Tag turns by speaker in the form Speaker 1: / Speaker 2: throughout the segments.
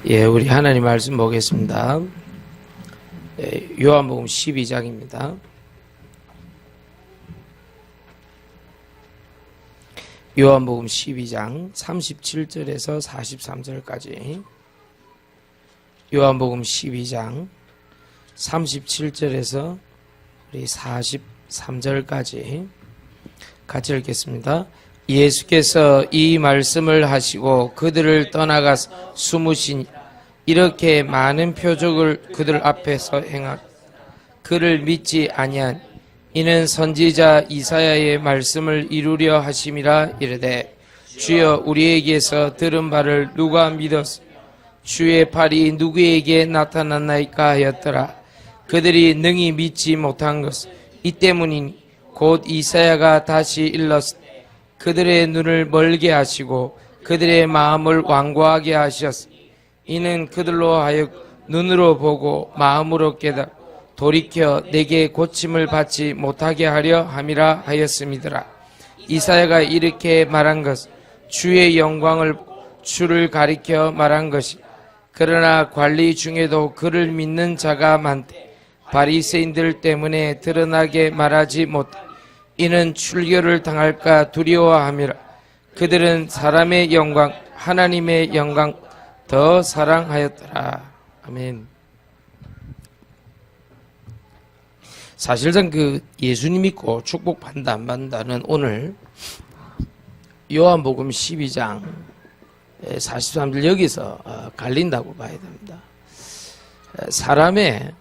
Speaker 1: 예, 우리 하나님 말씀 보겠습니다. 요한복음 12장입니다. 요한복음 12장 37절에서 43절까지. 요한복음 12장 37절에서 우리 43절까지 같이 읽겠습니다. 예수께서 이 말씀을 하시고 그들을 떠나가서 숨으시니 이렇게 많은 표적을 그들 앞에서 행하 그를 믿지 아니한 이는 선지자 이사야의 말씀을 이루려 하심이라. 이르되 주여 우리에게서 들은 바를 누가 믿었으며 주의 팔이 누구에게 나타났나이까 하였더라. 그들이 능히 믿지 못한 것은 이 때문이니 곧 이사야가 다시 일렀으되 그들의 눈을 멀게 하시고 그들의 마음을 완고하게 하셨으니 이는 그들로 하여금 눈으로 보고 마음으로 깨닫고 돌이켜 내게 고침을 받지 못하게 하려 함이라 하였음이더라. 이사야가 이렇게 말한 것은 주의 영광을 주를 가리켜 말한 것이. 그러나 관리 중에도 그를 믿는 자가 많되 바리새인들 때문에 드러나게 말하지 못해 이는 출교를 당할까 두려워함이라. 그들은 사람의 영광 하나님의 영광 더 사랑하였더라. 아멘. 사실상 예수님 믿고 축복받는다 안 받는다는 오늘 요한복음 12장 43절 여기서 갈린다고 봐야 됩니다. 사람의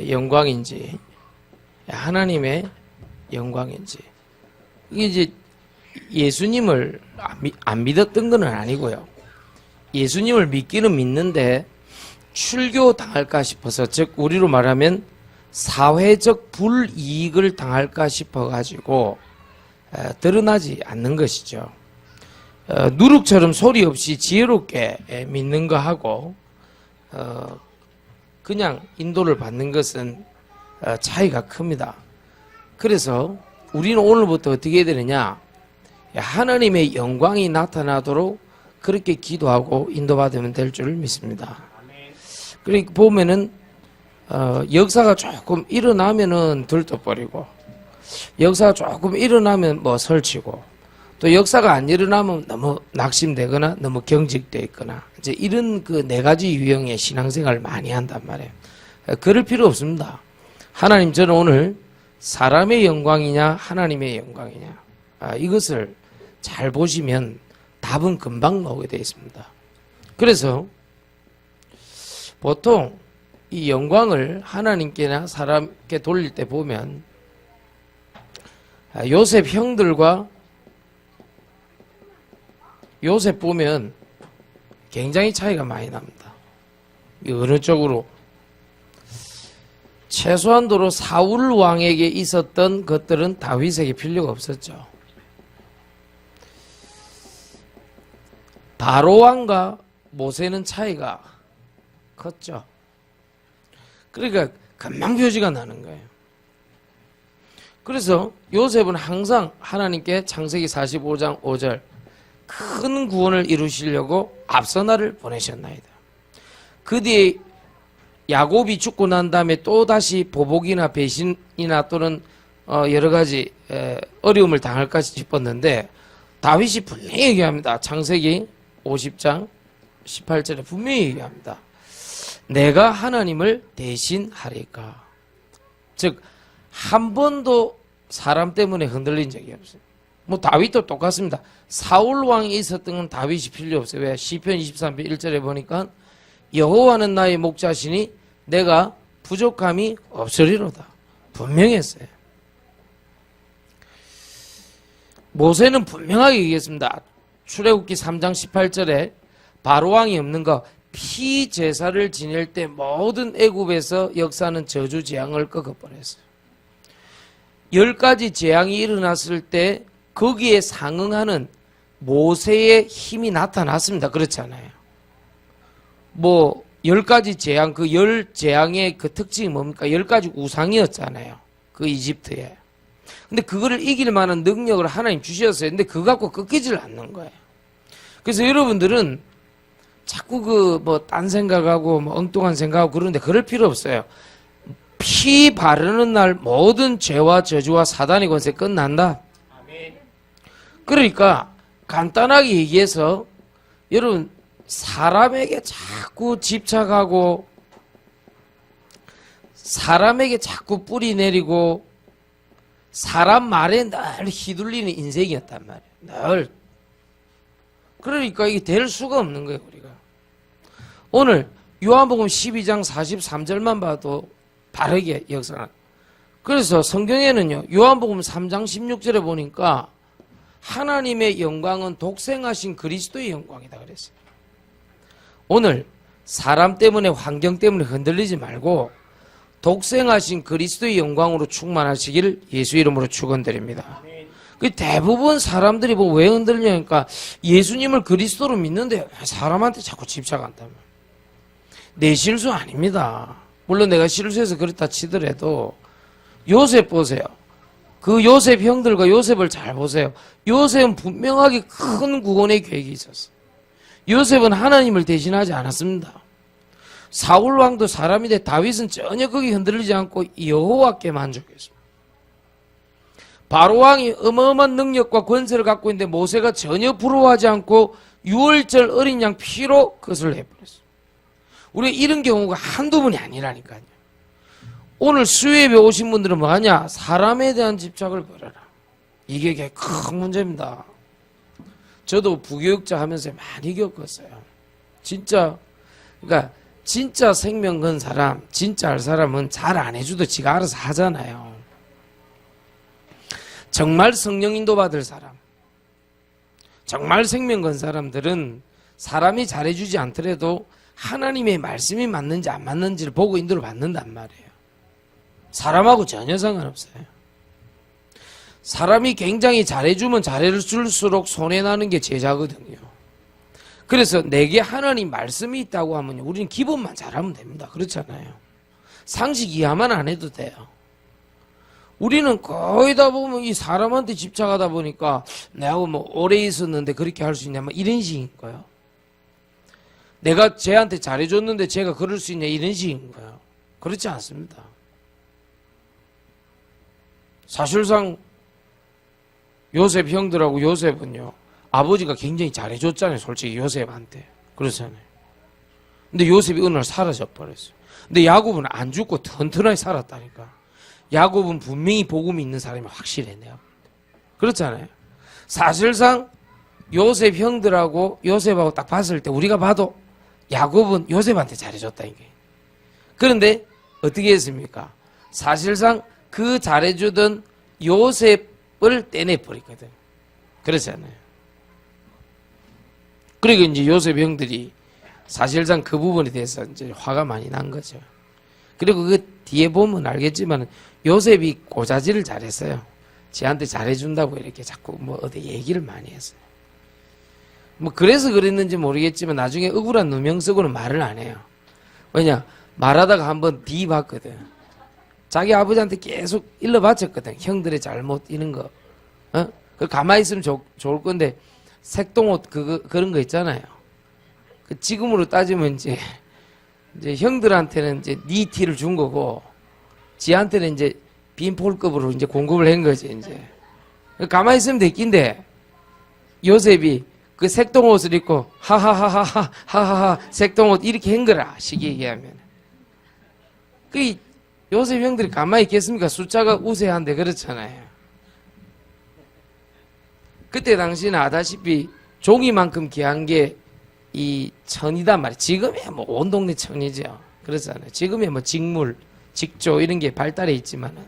Speaker 1: 영광인지 하나님의 영광인지. 이게 이제 예수님을 안 믿었던 건 아니고요. 예수님을 믿기는 믿는데 출교 당할까 싶어서, 즉 우리로 말하면 사회적 불이익을 당할까 싶어가지고 드러나지 않는 것이죠. 누룩처럼 소리 없이 지혜롭게 믿는 거하고 그냥 인도를 받는 것은 차이가 큽니다. 그래서 우리는 오늘부터 어떻게 해야 되느냐, 하나님의 영광이 나타나도록 그렇게 기도하고 인도받으면 될 줄 믿습니다. 그러니까 보면은 역사가 조금 일어나면은 들떠버리고, 역사가 조금 일어나면 뭐 설치고, 또 역사가 안 일어나면 너무 낙심되거나 너무 경직되어 있거나, 이제 이런 네 가지 유형의 신앙생활을 많이 한단 말이에요. 그럴 필요 없습니다. 하나님, 저는 오늘 사람의 영광이냐 하나님의 영광이냐, 이것을 잘 보시면 답은 금방 나오게 되어 있습니다. 그래서 보통 이 영광을 하나님께나 사람께 돌릴 때 보면 요셉 형들과 요셉 보면 굉장히 차이가 많이 납니다. 어느 쪽으로? 최소한도로 사울 왕에게 있었던 것들은 다윗에게 필요가 없었죠. 바로 왕과 모세는 차이가 컸죠. 그러니까 금방 표지가 나는 거예요. 그래서 요셉은 항상 하나님께 창세기 45장 5절 큰 구원을 이루시려고 앞서나를 보내셨나이다. 그 뒤에 야곱이 죽고 난 다음에 또 다시 보복이나 배신이나 또는 여러 가지 어려움을 당할까 싶었는데 다윗이 분명히 얘기합니다. 창세기 50장 18절에 분명히 얘기합니다. 내가 하나님을 대신하리까. 즉 한 번도 사람 때문에 흔들린 적이 없어요. 뭐 다윗도 똑같습니다. 사울 왕이 있었던 건 다윗이 필요 없어요. 왜? 시편 23편 1절에 보니까 여호와는 나의 목자시니 내가 부족함이 없으리로다. 분명히 했어요. 모세는 분명하게 얘기했습니다. 출애굽기 3장 18절에 바로왕이 없는 거, 피제사를 지낼 때 모든 애굽에서 역사는 저주 재앙을 꺾어버렸어요. 10가지 재앙이 일어났을 때 거기에 상응하는 모세의 힘이 나타났습니다. 그렇잖아요. 뭐 10가지 재앙, 그 10재앙의 그 특징이 뭡니까? 10가지 우상이었잖아요. 그 이집트에. 근데 그거를 이길 만한 능력을 하나님 주셨어요. 근데 그거 갖고 꺾이질 않는 거예요. 그래서 여러분들은 자꾸 딴 생각하고 엉뚱한 생각하고 그러는데 그럴 필요 없어요. 피 바르는 날 모든 죄와 저주와 사단의 권세 끝난다. 그러니까 간단하게 얘기해서 여러분 사람에게 자꾸 집착하고 사람에게 자꾸 뿌리 내리고 사람 말에 늘 휘둘리는 인생이었단 말이에요. 늘. 그러니까 이게 될 수가 없는 거예요, 우리가. 오늘 요한복음 12장 43절만 봐도 바르게 역사하는. 그래서 성경에는요, 요한복음 3장 16절에 보니까 하나님의 영광은 독생하신 그리스도의 영광이다 그랬어요. 오늘 사람 때문에 환경 때문에 흔들리지 말고 독생하신 그리스도의 영광으로 충만하시기를 예수 이름으로 축원드립니다. 그 대부분 사람들이 왜 흔들리냐니까 예수님을 그리스도로 믿는데 사람한테 자꾸 집착한다면 내 실수 아닙니다. 물론 내가 실수해서 그렇다 치더라도 요셉 보세요. 그 요셉 형들과 요셉을 잘 보세요. 요셉은 분명하게 큰 구원의 계획이 있었어요. 요셉은 하나님을 대신하지 않았습니다. 사울 왕도 사람인데 다윗은 전혀 거기 흔들리지 않고 여호와께 만족했습니다. 바로 왕이 어마어마한 능력과 권세를 갖고 있는데 모세가 전혀 부러워하지 않고 유월절 어린 양 피로 그것을 해버렸어요. 우리가 이런 경우가 한두 번이 아니라니까요. 오늘 수요예배 오신 분들은 뭐하냐? 사람에 대한 집착을 버려라. 이게 큰 문제입니다. 저도 부교육자 하면서 많이 겪었어요. 진짜 그러니까 진짜 생명 건 사람, 진짜 알 사람은 잘 안 해줘도 지가 알아서 하잖아요. 정말 성령 인도 받을 사람, 정말 생명 건 사람들은 사람이 잘해주지 않더라도 하나님의 말씀이 맞는지 안 맞는지를 보고 인도를 받는단 말이에요. 사람하고 전혀 상관없어요. 사람이 굉장히 잘해주면 잘해줄수록 손해나는 게 제자거든요. 그래서 내게 하나님 말씀이 있다고 하면 우리는 기본만 잘하면 됩니다. 그렇잖아요. 상식 이하만 안 해도 돼요. 우리는 거의 다 보면 이 사람한테 집착하다 보니까 내가 오래 있었는데 그렇게 할 수 있냐 이런 식인 거예요. 내가 쟤한테 잘해줬는데 쟤가 그럴 수 있냐 이런 식인 거예요. 그렇지 않습니다. 사실상 요셉 형들하고 요셉은요 아버지가 굉장히 잘해줬잖아요. 솔직히 요셉한테. 그렇잖아요. 근데 요셉이 어느 날 사라져 버렸어요. 근데 야곱은 안 죽고 튼튼하게 살았다니까. 야곱은 분명히 복음이 있는 사람이 확실해. 내가. 그렇잖아요. 사실상 요셉 형들하고 요셉하고 딱 봤을 때 우리가 봐도 야곱은 요셉한테 잘해줬다 이게. 그런데 어떻게 했습니까? 사실상 그 잘해주던 요셉을 떼내버리거든. 그렇잖아요. 그리고 이제 요셉 형들이 사실상 그 부분에 대해서 이제 화가 많이 난 거죠. 그리고 그 뒤에 보면 알겠지만 요셉이 고자질을 잘했어요. 지한테 잘해준다고 이렇게 자꾸 어디 얘기를 많이 했어요. 그래서 그랬는지 모르겠지만 나중에 억울한 누명 쓰고는 말을 안 해요. 왜냐? 말하다가 한번 뒤봤거든. 자기 아버지한테 계속 일러바쳤거든. 형들의 잘못 이런 거. 그 가만히 있으면 좋을 건데 색동옷 그런 거 있잖아요. 그 지금으로 따지면 이제 형들한테는 이제 니 티를 준 거고 지한테는 이제 빈폴급으로 이제 공급을 한 거지 이제. 가만히 있으면 됐긴데 요셉이 그 색동옷을 입고 하하하하하하하 색동옷 이렇게 한 거라 쉽게 얘기하면. 그 요셉 형들이 가만히 있겠습니까? 숫자가 우세한데 그렇잖아요. 그때 당시는 아다시피 종이만큼 귀한 게 이 천이단 말이에요. 지금이야 온 동네 천이죠. 그렇잖아요. 지금이야 직물, 직조 이런 게 발달해 있지만은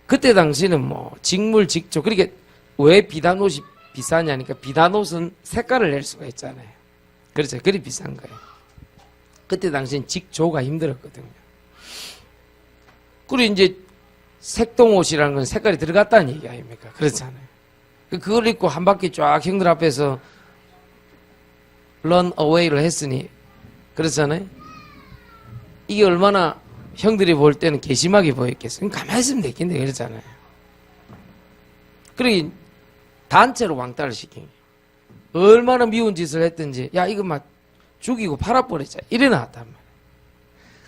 Speaker 1: 그때 당시는 직물, 직조. 그러니까 왜 비단옷이 비싸냐니까 비단옷은 색깔을 낼 수가 있잖아요. 그렇죠. 그리 비싼 거예요. 그때 당시엔 직조가 힘들었거든요. 그리고 이제 색동옷이라는 건 색깔이 들어갔다는 얘기 아닙니까? 그렇잖아요. 그걸 입고 한 바퀴 쫙 형들 앞에서 run away를 했으니 그렇잖아요. 이게 얼마나 형들이 볼 때는 괘씸하게 보였겠어요. 가만히 있으면 됐겠네 그렇잖아요. 그러니 단체로 왕따를 시킨 거예요. 얼마나 미운 짓을 했든지 야 이거 막 죽이고 팔아버리자 이래 나왔단 말이에요.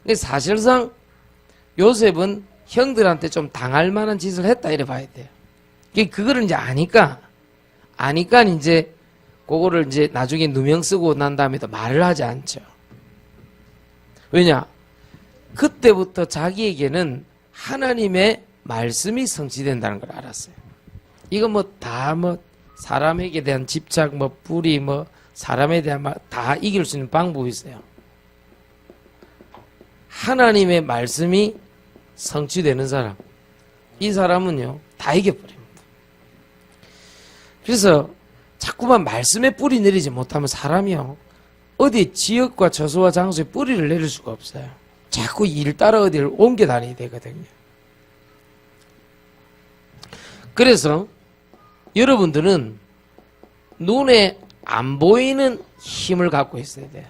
Speaker 1: 근데 사실상 요셉은 형들한테 좀 당할 만한 짓을 했다 이래 봐야 돼요. 그거를 이제 아니까 이제 그거를 이제 나중에 누명 쓰고 난 다음에도 말을 하지 않죠. 왜냐? 그때부터 자기에게는 하나님의 말씀이 성취된다는 걸 알았어요. 이거 뭐 다 뭐 사람에게 대한 집착, 뭐 불의, 뭐 사람에 대한 말 다 이길 수 있는 방법이 있어요. 하나님의 말씀이 성취되는 사람, 이 사람은요 다 이겨버립니다. 그래서 자꾸만 말씀에 뿌리 내리지 못하면 사람이요 어디 지역과 저수와 장소에 뿌리를 내릴 수가 없어요. 자꾸 일 따라 어디를 옮겨 다녀야 되거든요. 그래서 여러분들은 눈에 안 보이는 힘을 갖고 있어야 돼요.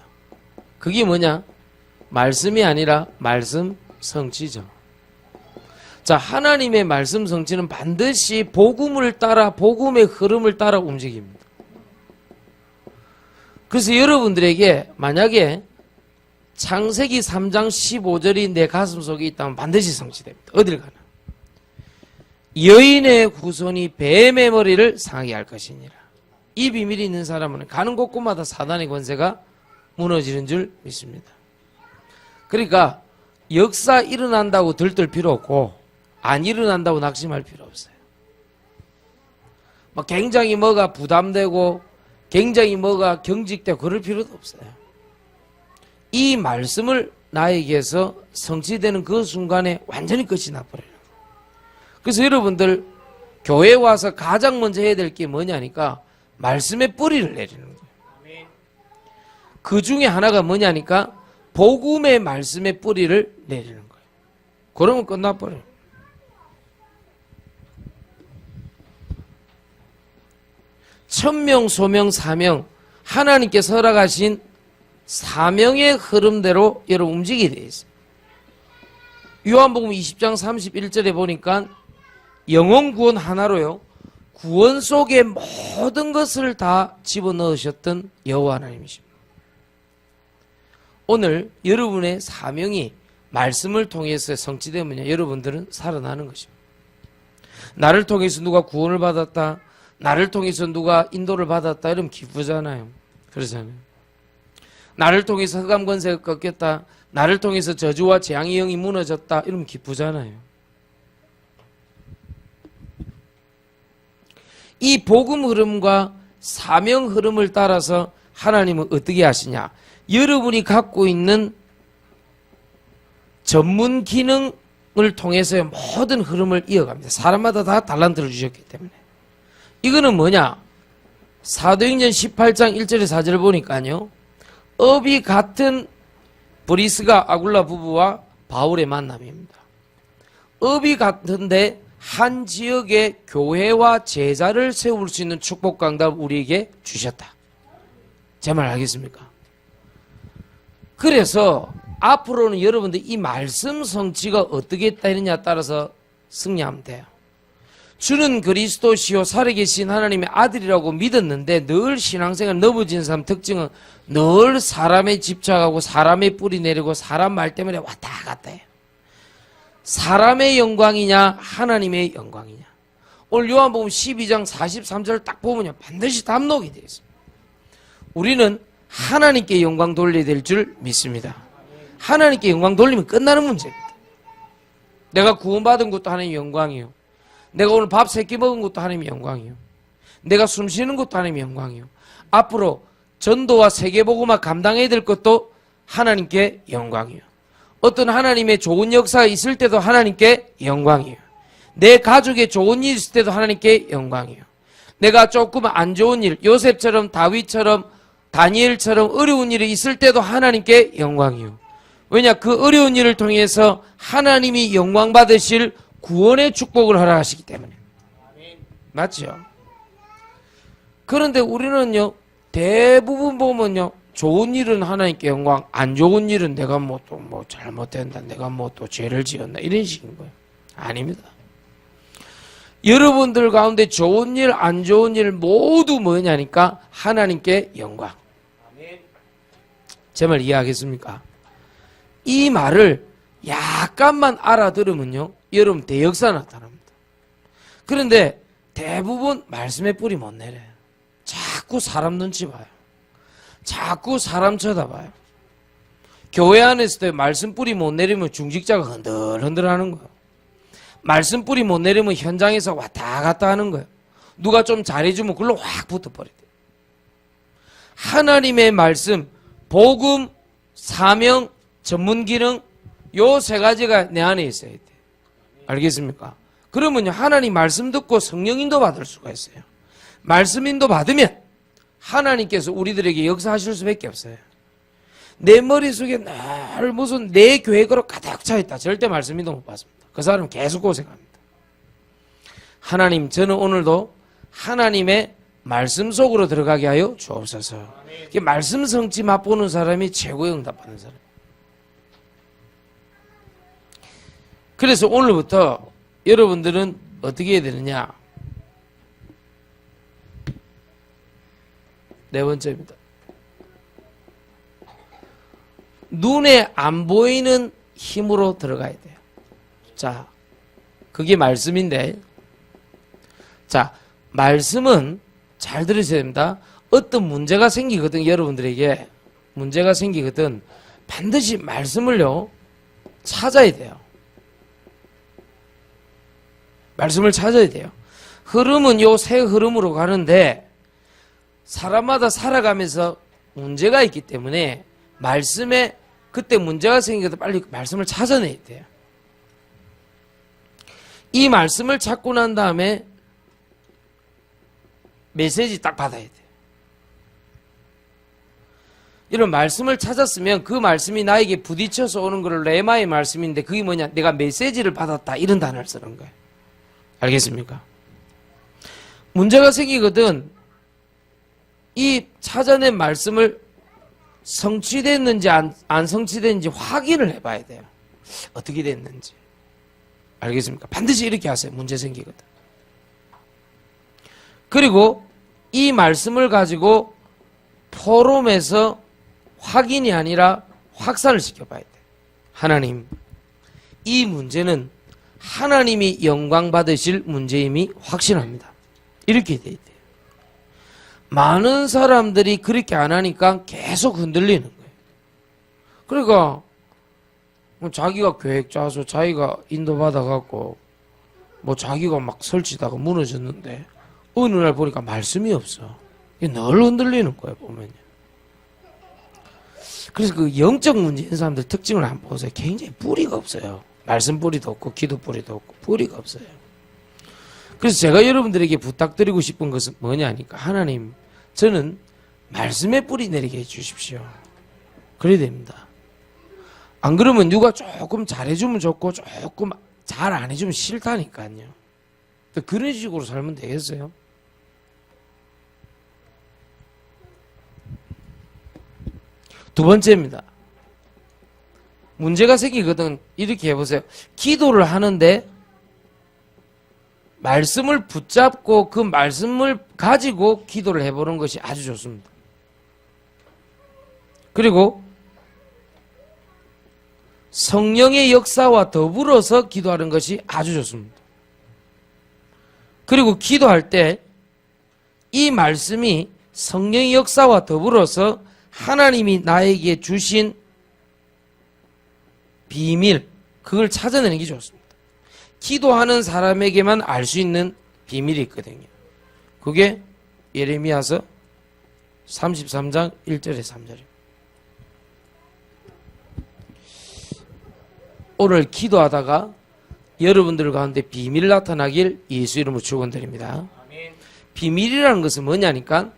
Speaker 1: 그게 뭐냐? 말씀이 아니라 말씀 성취죠. 자, 하나님의 말씀 성취는 반드시 복음을 따라 복음의 흐름을 따라 움직입니다. 그래서 여러분들에게 만약에 창세기 3장 15절이 내 가슴 속에 있다면 반드시 성취됩니다. 어딜 가나. 여인의 후손이 뱀의 머리를 상하게 할 것이니라. 이 비밀이 있는 사람은 가는 곳곳마다 사단의 권세가 무너지는 줄 믿습니다. 그러니까 역사 일어난다고 들뜰 필요 없고 안 일어난다고 낙심할 필요 없어요. 막 굉장히 뭐가 부담되고 굉장히 뭐가 경직되고 그럴 필요도 없어요. 이 말씀을 나에게서 성취되는 그 순간에 완전히 끝이 나버려요. 그래서 여러분들 교회 와서 가장 먼저 해야 될 게 뭐냐니까 말씀의 뿌리를 내리는 거예요. 그 중에 하나가 뭐냐니까 복음의 말씀의 뿌리를 내리는 거예요. 그러면 끝나버려요. 천명, 소명, 사명, 하나님께서 허락하신 사명의 흐름대로 여러분 움직이게 되어 있어요. 요한복음 20장 31절에 보니까 영혼 구원 하나로요, 구원 속에 모든 것을 다 집어넣으셨던 여호와 하나님이십니다. 오늘 여러분의 사명이 말씀을 통해서 성취되면요, 여러분들은 살아나는 것입니다. 나를 통해서 누가 구원을 받았다, 나를 통해서 누가 인도를 받았다 이러면 기쁘잖아요. 그러잖아요. 나를 통해서 흑암 권세가 꺾였다, 나를 통해서 저주와 재앙의 영이 무너졌다 이러면 기쁘잖아요. 이 복음 흐름과 사명 흐름을 따라서 하나님은 어떻게 하시냐? 여러분이 갖고 있는 전문 기능을 통해서 모든 흐름을 이어갑니다. 사람마다 다 달란트를 주셨기 때문에. 이거는 뭐냐? 사도행전 18장 1절에 4절을 보니까요, 업이 같은 브리스가 아굴라 부부와 바울의 만남입니다. 업이 같은데 한 지역의 교회와 제자를 세울 수 있는 축복 강답 우리에게 주셨다. 제 말 알겠습니까? 그래서 앞으로는 여러분들 이 말씀 성취가 어떻게 되느냐에 따라서 승리하면 돼요. 주는 그리스도시요 살아계신 하나님의 아들이라고 믿었는데 늘 신앙생활 넘어진 사람 특징은 늘 사람에 집착하고 사람의 뿌리 내리고 사람 말 때문에 왔다 갔다 해요. 사람의 영광이냐 하나님의 영광이냐. 오늘 요한복음 12장 43절을 딱 보면요, 반드시 답록이 되어 있습니다. 우리는 하나님께 영광 돌려야 될 줄 믿습니다. 하나님께 영광 돌리면 끝나는 문제입니다. 내가 구원받은 것도 하나님의 영광이요, 내가 오늘 밥 3끼 먹은 것도 하나님의 영광이요, 내가 숨 쉬는 것도 하나님의 영광이요, 앞으로 전도와 세계복음화 감당해야 될 것도 하나님께 영광이요, 어떤 하나님의 좋은 역사가 있을 때도 하나님께 영광이요, 내 가족에 좋은 일 있을 때도 하나님께 영광이요, 내가 조금 안 좋은 일, 요셉처럼 다윗처럼 다니엘처럼 어려운 일이 있을 때도 하나님께 영광이요. 왜냐? 그 어려운 일을 통해서 하나님이 영광 받으실 구원의 축복을 허락하시기 때문에. 맞죠? 그런데 우리는요, 대부분 보면요, 좋은 일은 하나님께 영광, 안 좋은 일은 내가 뭐 또 뭐 잘못된다, 내가 뭐 또 죄를 지었나 이런 식인 거예요. 아닙니다. 여러분들 가운데 좋은 일, 안 좋은 일 모두 뭐냐니까 하나님께 영광. 제 말 이해하겠습니까? 이 말을 약간만 알아들으면요, 여러분 대역사 나타납니다. 그런데 대부분 말씀의 뿌리 못 내려요. 자꾸 사람 눈치 봐요. 자꾸 사람 쳐다봐요. 교회 안에서도 말씀 뿌리 못 내리면 중직자가 흔들흔들 하는 거예요. 말씀 뿌리 못 내리면 현장에서 왔다 갔다 하는 거예요. 누가 좀 잘해주면 그걸로 확 붙어버려요. 하나님의 말씀, 복음, 사명, 전문기능, 요 세 가지가 내 안에 있어야 돼요. 알겠습니까? 그러면요, 하나님 말씀 듣고 성령인도 받을 수가 있어요. 말씀인도 받으면 하나님께서 우리들에게 역사하실 수밖에 없어요. 내 머릿속에 늘 무슨 내 계획으로 가득 차있다. 절대 말씀인도 못 받습니다. 그 사람은 계속 고생합니다. 하나님, 저는 오늘도 하나님의 말씀 속으로 들어가게 하여 주옵소서. 말씀 성취 맛보는 사람이 최고의 응답받는 사람. 그래서 오늘부터 여러분들은 어떻게 해야 되느냐? 네 번째입니다. 눈에 안 보이는 힘으로 들어가야 돼요. 자, 그게 말씀인데, 자, 말씀은 잘 들으셔야 됩니다. 어떤 문제가 생기거든, 여러분들에게 문제가 생기거든, 반드시 말씀을요 찾아야 돼요. 말씀을 찾아야 돼요. 흐름은 요 새 흐름으로 가는데 사람마다 살아가면서 문제가 있기 때문에 말씀에 그때 문제가 생기거든 빨리 말씀을 찾아내야 돼요. 이 말씀을 찾고 난 다음에 메시지 딱 받아야 돼요. 이런 말씀을 찾았으면 그 말씀이 나에게 부딪혀서 오는 걸 레마의 말씀인데 그게 뭐냐? 내가 메시지를 받았다 이런 단어를 쓰는 거예요. 알겠습니까? 문제가 생기거든 이 찾아낸 말씀을 성취됐는지 안 성취됐는지 확인을 해봐야 돼요. 어떻게 됐는지. 알겠습니까? 반드시 이렇게 하세요. 문제 생기거든. 그리고 이 말씀을 가지고 포럼에서 확인이 아니라 확산을 시켜봐야 돼요. 하나님, 이 문제는 하나님이 영광 받으실 문제임이 확신합니다. 이렇게 돼야 돼요. 많은 사람들이 그렇게 안 하니까 계속 흔들리는 거예요. 그러니까 자기가 계획 짜서 자기가 인도받아갖고 뭐 자기가 막 설치다가 무너졌는데 어느 날 보니까 말씀이 없어. 늘 흔들리는 거예요, 보면요. 그래서 그 영적 문제인 사람들 특징을 한번 보세요. 굉장히 뿌리가 없어요. 말씀 뿌리도 없고 기도 뿌리도 없고 뿌리가 없어요. 그래서 제가 여러분들에게 부탁드리고 싶은 것은 뭐냐니까 하나님, 저는 말씀의 뿌리 내리게 해주십시오. 그래야 됩니다. 안 그러면 누가 조금 잘해주면 좋고 조금 잘 안 해주면 싫다니까요. 그런 식으로 살면 되겠어요? 두 번째입니다. 문제가 생기거든. 이렇게 해보세요. 기도를 하는데 말씀을 붙잡고 그 말씀을 가지고 기도를 해보는 것이 아주 좋습니다. 그리고 성령의 역사와 더불어서 기도하는 것이 아주 좋습니다. 그리고 기도할 때 이 말씀이 성령의 역사와 더불어서 하나님이 나에게 주신 비밀, 그걸 찾아내는 게 좋습니다. 기도하는 사람에게만 알 수 있는 비밀이 있거든요. 그게 예레미야서 33장 1절에 3절입니다. 오늘 기도하다가 여러분들 가운데 비밀 나타나길 예수 이름으로 축원드립니다. 비밀이라는 것은 뭐냐니까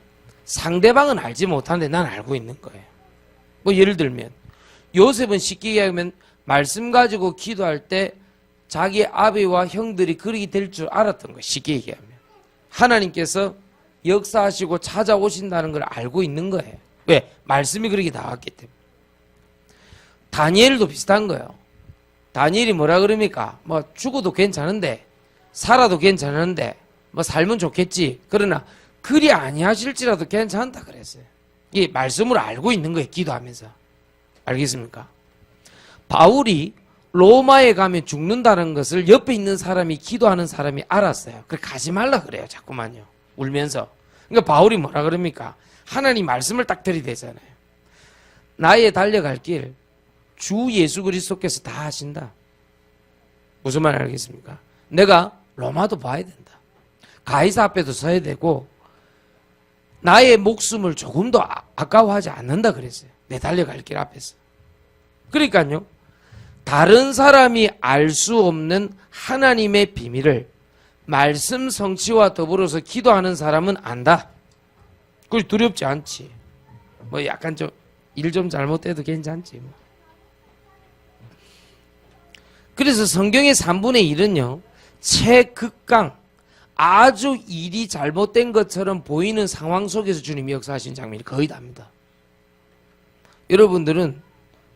Speaker 1: 상대방은 알지 못하는데 난 알고 있는 거예요. 뭐 예를 들면 요셉은 쉽게 얘기하면 말씀 가지고 기도할 때 자기 아비와 형들이 그렇게 될 줄 알았던 거예요. 쉽게 얘기하면 하나님께서 역사하시고 찾아오신다는 걸 알고 있는 거예요. 왜? 말씀이 그렇게 나왔기 때문에. 다니엘도 비슷한 거예요. 다니엘이 뭐라 그럽니까? 뭐 죽어도 괜찮은데 살아도 괜찮은데 뭐 살면 좋겠지. 그러나 그리 아니하실지라도 괜찮다 그랬어요. 이 말씀을 알고 있는 거예요. 기도하면서. 알겠습니까? 바울이 로마에 가면 죽는다는 것을 옆에 있는 사람이 기도하는 사람이 알았어요. 그래 가지 말라 그래요. 자꾸만요. 울면서. 그러니까 바울이 뭐라 그럽니까? 하나님 말씀을 딱 들이대잖아요. 나의 달려갈 길 주 예수 그리스도께서 다 하신다. 무슨 말 알겠습니까? 내가 로마도 봐야 된다. 가이사 앞에도 서야 되고 나의 목숨을 조금도 아까워하지 않는다 그랬어요. 내 달려갈 길 앞에서. 그러니까요. 다른 사람이 알 수 없는 하나님의 비밀을 말씀 성취와 더불어서 기도하는 사람은 안다. 그걸 두렵지 않지. 뭐 약간 좀 일 좀 잘못돼도 괜찮지. 뭐. 그래서 성경의 3분의 1은요. 최극강 아주 일이 잘못된 것처럼 보이는 상황 속에서 주님이 역사하신 장면이 거의 답니다. 여러분들은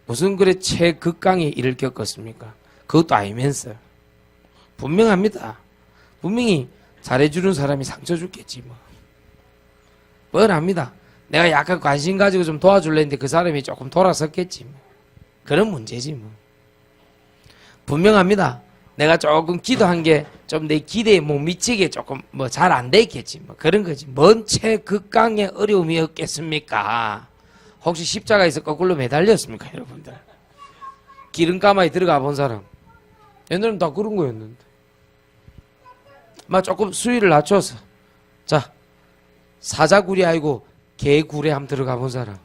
Speaker 1: 무슨 그래 최극강의 일을 겪었습니까? 그것도 알면서 분명합니다. 분명히 잘해주는 사람이 상처 줬겠지 뭐. 뻔합니다. 내가 약간 관심 가지고 좀 도와줄래 했는데 그 사람이 조금 돌아섰겠지 뭐. 그런 문제지 뭐. 분명합니다. 내가 조금 기도한 게 좀 내 기대에 못 미치게 조금 뭐 잘 안 됐겠지 뭐. 그런 거지. 뭔 최극강의 어려움이 없겠습니까? 혹시 십자가에서 거꾸로 매달렸습니까 여러분들? 기름가마에 들어가 본 사람? 옛날엔 다 그런 거였는데 막 조금 수위를 낮춰서 자 사자굴이 아니고 개굴에 한번 들어가 본 사람,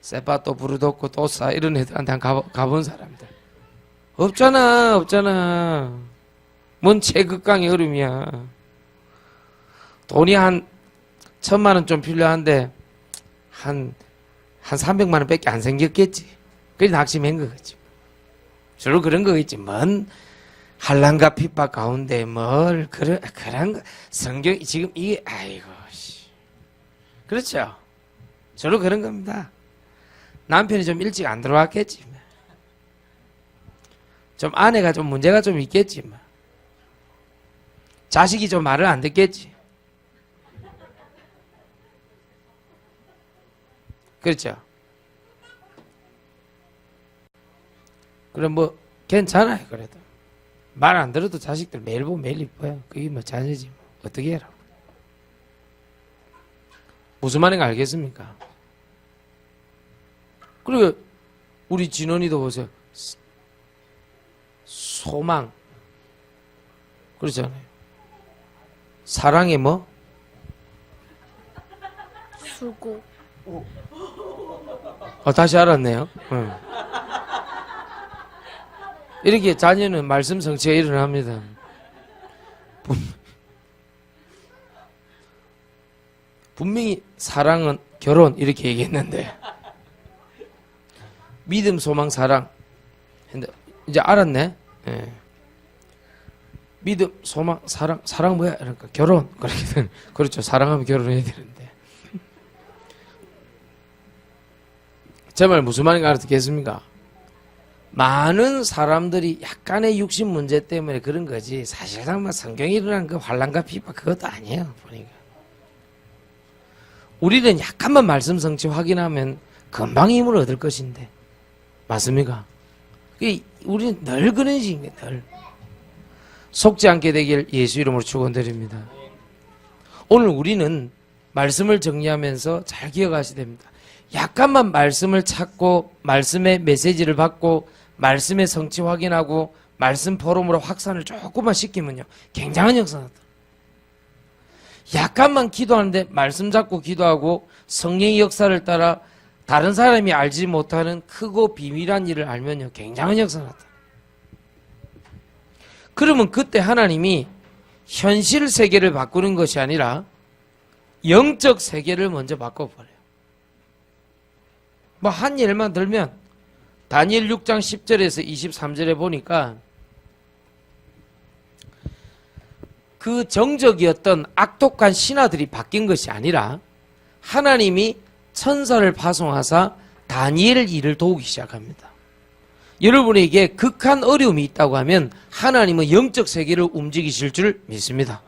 Speaker 1: 세파또 부르도코 또사 이런 애들한테 한번 가본 사람들 없잖아. 뭔 최극강의 얼음이야. 돈이 한 1,000만 원 좀 필요한데 한 300만 원 밖에 안 생겼겠지. 그래 낙심한 거겠지. 주로 그런 거겠지. 뭔 한란과 핍박 가운데 뭘 그런 거 성경 지금 이게 아이고 씨. 그렇죠. 주로 그런 겁니다. 남편이 좀 일찍 안 들어왔겠지. 좀 아내가 좀 문제가 좀 있겠지. 자식이 좀 말을 안 듣겠지. 그렇죠. 그럼 뭐 괜찮아요. 그래도 말 안 들어도 자식들 매일 보면 매일 이뻐요. 그게 뭐 자녀지 뭐. 어떻게 해라. 무슨 말인가 알겠습니까? 그리고 우리 진원이도 보세요. 소망 그렇잖아요. 사랑의 뭐?
Speaker 2: 수고.
Speaker 1: 다시 알았네요. 응. 이렇게 자녀는 말씀 성취가 일어납니다. 분명히 사랑은 결혼 이렇게 얘기했는데 믿음, 소망, 사랑 이제 알았네. 예. 믿음, 소망, 사랑 뭐야? 그러니까 결혼. 그렇죠. 사랑하면 결혼해야 되는데. 제 말 무슨 말인가 알아듣겠습니까? 많은 사람들이 약간의 육신 문제 때문에 그런 거지 사실상 성경에 일어난 그 환난과 핍박 그것도 아니에요. 보니까 우리는 약간만 말씀 성취 확인하면 금방 힘을 얻을 것인데 맞습니까? 우리는 늘 그런 식입니다. 늘 속지 않게 되길 예수 이름으로 축원드립니다. 오늘 우리는 말씀을 정리하면서 잘 기억하셔야 됩니다. 약간만 말씀을 찾고 말씀의 메시지를 받고 말씀의 성취 확인하고 말씀 포럼으로 확산을 조금만 시키면요 굉장한 역사가 나타납니다. 약간만 기도하는데 말씀 잡고 기도하고 성령의 역사를 따라 다른 사람이 알지 못하는 크고 비밀한 일을 알면요 굉장한 역사가 나타납니다. 그러면 그때 하나님이 현실 세계를 바꾸는 것이 아니라 영적 세계를 먼저 바꿔버려요. 뭐 한 예만 들면 다니엘 6장 10절에서 23절에 보니까 그 정적이었던 악독한 신하들이 바뀐 것이 아니라 하나님이 천사를 파송하사 다니엘 일을 도우기 시작합니다. 여러분에게 극한 어려움이 있다고 하면 하나님은 영적 세계를 움직이실 줄 믿습니다.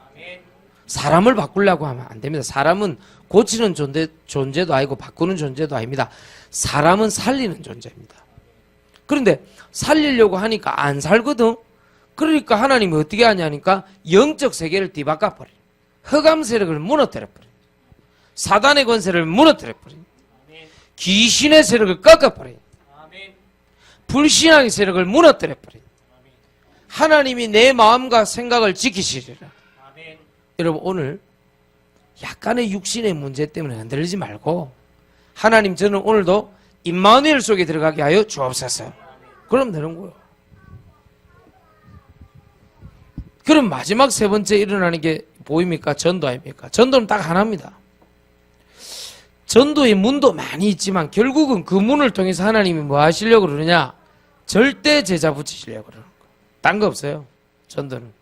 Speaker 1: 사람을 바꾸려고 하면 안 됩니다. 사람은 고치는 존재도 아니고 바꾸는 존재도 아닙니다. 사람은 살리는 존재입니다. 그런데 살리려고 하니까 안 살거든. 그러니까 하나님이 어떻게 하냐니까 영적 세계를 뒤바꿔버려. 흑암 세력을 무너뜨려버려. 사단의 권세를 무너뜨려버려. 귀신의 세력을 꺾어버려. 불신앙의 세력을 무너뜨려버려. 하나님이 내 마음과 생각을 지키시리라. 여러분 오늘 약간의 육신의 문제 때문에 흔들리지 말고 하나님 저는 오늘도 임마누엘 속에 들어가게 하여 주옵소서. 그럼 되는 거예요. 그럼 마지막 세 번째 일어나는 게 보입니까? 전도 아닙니까? 전도는 딱 하나입니다. 전도의 문도 많이 있지만 결국은 그 문을 통해서 하나님이 뭐 하시려고 그러느냐? 절대 제자 붙이시려고 그러는 거예요. 딴 거 없어요. 전도는.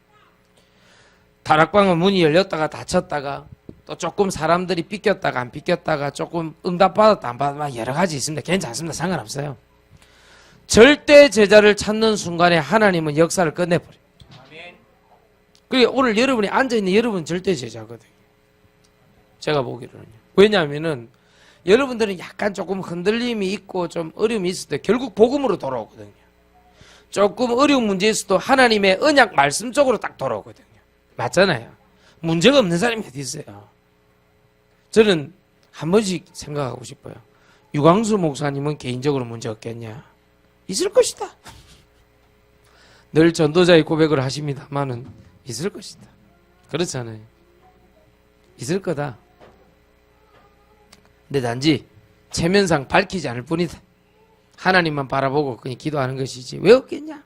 Speaker 1: 다락방은 문이 열렸다가 닫혔다가 또 조금 사람들이 삐꼈다가 안 삐꼈다가 조금 응답받았다 안 받았다 여러 가지 있습니다. 괜찮습니다. 상관없어요. 절대 제자를 찾는 순간에 하나님은 역사를 끝내버려요. 그러니까 오늘 여러분이 앉아있는 여러분 절대 제자거든요. 제가 보기로는요. 왜냐하면은 여러분들은 약간 조금 흔들림이 있고 좀 어려움이 있을 때 결국 복음으로 돌아오거든요. 조금 어려운 문제 있어도 하나님의 언약 말씀 쪽으로 딱 돌아오거든요. 맞잖아요. 문제가 없는 사람이 어디 있어요. 저는 한 번씩 생각하고 싶어요. 유광수 목사님은 개인적으로 문제 없겠냐? 있을 것이다. 늘 전도자의 고백을 하십니다만은 있을 것이다. 그렇잖아요. 있을 거다. 근데 단지 체면상 밝히지 않을 뿐이다. 하나님만 바라보고 그냥 기도하는 것이지 왜 없겠냐?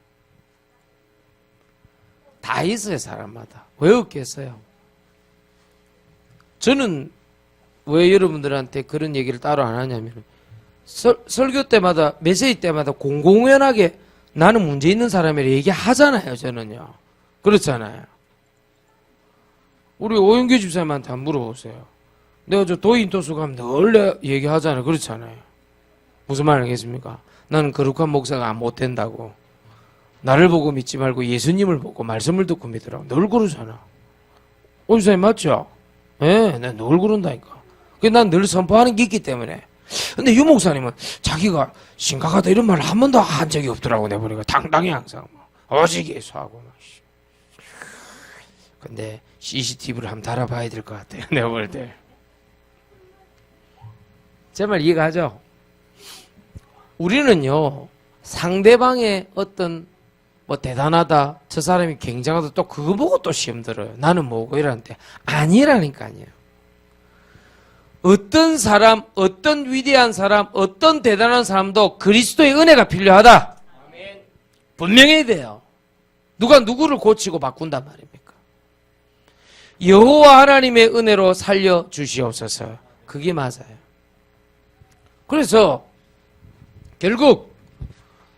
Speaker 1: 다 있어요. 사람마다. 왜 없겠어요? 저는 왜 여러분들한테 그런 얘기를 따로 안 하냐면 설교 때마다 메시지 때마다 공공연하게 나는 문제 있는 사람이라 얘기하잖아요. 저는요. 그렇잖아요. 우리 오영규 집사님한테 한번 물어보세요. 내가 저 도인도수 가면 늘 얘기하잖아요. 그렇잖아요. 무슨 말 알겠습니까? 나는 거룩한 목사가 못 된다고. 나를 보고 믿지 말고 예수님을 보고 말씀을 듣고 믿으라고. 늘 그러잖아. 오 집사님 맞죠? 예, 내가 늘 그런다니까. 난 늘 선포하는 게 있기 때문에. 근데 유 목사님은 자기가 심각하다 이런 말을 한 번도 한 적이 없더라고. 내보니까 당당히 항상 오직 예수하고. 근데 CCTV를 한번 달아봐야 될 것 같아요. 내가 볼 때. 제 말 이해가죠? 우리는요 상대방의 어떤 뭐 대단하다 저 사람이 굉장하다 또 그거 보고 또 시험 들어요. 나는 뭐고 이러는데 아니라니까요. 어떤 사람 어떤 위대한 사람 어떤 대단한 사람도 그리스도의 은혜가 필요하다. 분명해야 돼요. 누가 누구를 고치고 바꾼단 말입니까? 여호와 하나님의 은혜로 살려주시옵소서. 그게 맞아요. 그래서 결국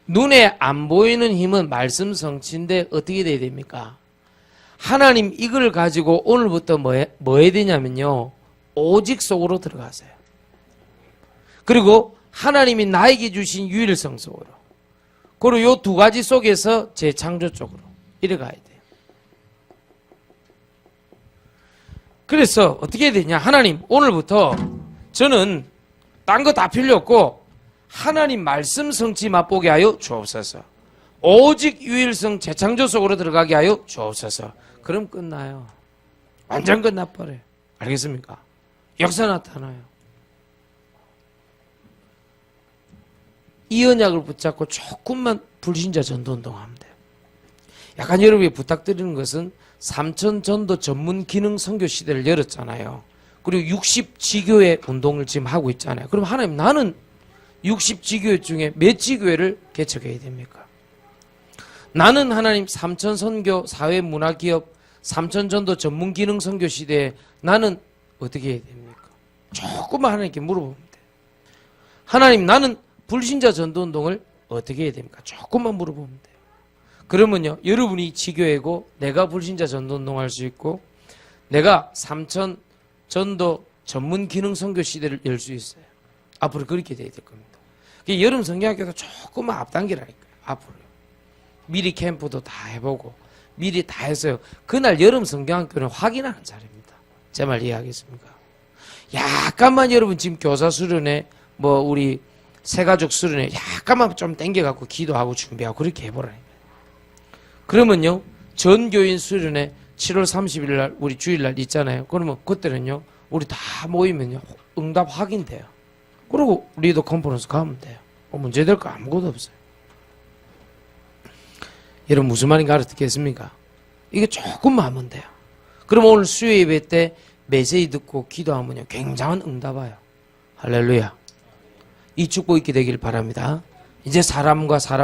Speaker 1: 눈에 안 보이는 힘은 말씀 성취인데 어떻게 돼야 됩니까? 하나님 이걸 가지고 오늘부터 뭐 해야 되냐면요. 오직 속으로 들어가세요. 그리고 하나님이 나에게 주신 유일성 속으로. 그리고 요 두 가지 속에서 재창조 쪽으로 이래 가야 돼요. 그래서 어떻게 해야 되냐? 하나님 오늘부터 저는 딴 거 다 필요 없고 하나님 말씀 성취 맛보게 하여 주옵소서. 오직 유일성 재창조 속으로 들어가게 하여 주옵소서. 그럼 끝나요. 완전 끝나버려요. 알겠습니까? 역사 나타나요. 이 언약을 붙잡고 조금만 불신자 전도운동 하면 돼요. 약간 여러분이 부탁드리는 것은 삼천 전도 전문 기능 선교 시대를 열었잖아요. 그리고 60지교회 운동을 지금 하고 있잖아요. 그럼 하나님 나는 60지교회 중에 몇 지교회를 개척해야 됩니까? 나는 하나님 삼천선교 사회문화기업 삼천전도 전문기능 선교 시대에 나는 어떻게 해야 됩니까? 조금만 하나님께 물어보면 돼요. 하나님 나는 불신자 전도운동을 어떻게 해야 됩니까? 조금만 물어보면 돼요. 그러면요 여러분이 지교회고 내가 불신자 전도운동 할 수 있고 내가 삼천 전도 전문 기능 선교 시대를 열 수 있어요. 앞으로 그렇게 돼야 될 겁니다. 여름 성경학교도 조금만 앞당기라니까요. 앞으로. 미리 캠프도 다 해보고 미리 다 했어요. 그날 여름 성경학교는 확인하는 자리입니다. 제 말 이해하겠습니까? 약간만 여러분 지금 교사 수련회 뭐 우리 새가족 수련회 약간만 좀 땡겨갖고 기도하고 준비하고 그렇게 해보라는 거예요. 그러면요 전교인 수련회 7월 30일 날 우리 주일날 있잖아요. 그러면 그때는요 우리 다 모이면요 응답 확인돼요. 그리고 리더 컨퍼런스 가면 돼요. 뭐 문제될 거 아무것도 없어요. 여러분 무슨 말인가 알아듣겠습니까? 이게 조금만 하면 돼요. 그럼 오늘 수요 예배 때 메시지 듣고 기도하면요 굉장한 응답 와요. 할렐루야. 이 축복 있게 되길 바랍니다. 이제 사람과 사람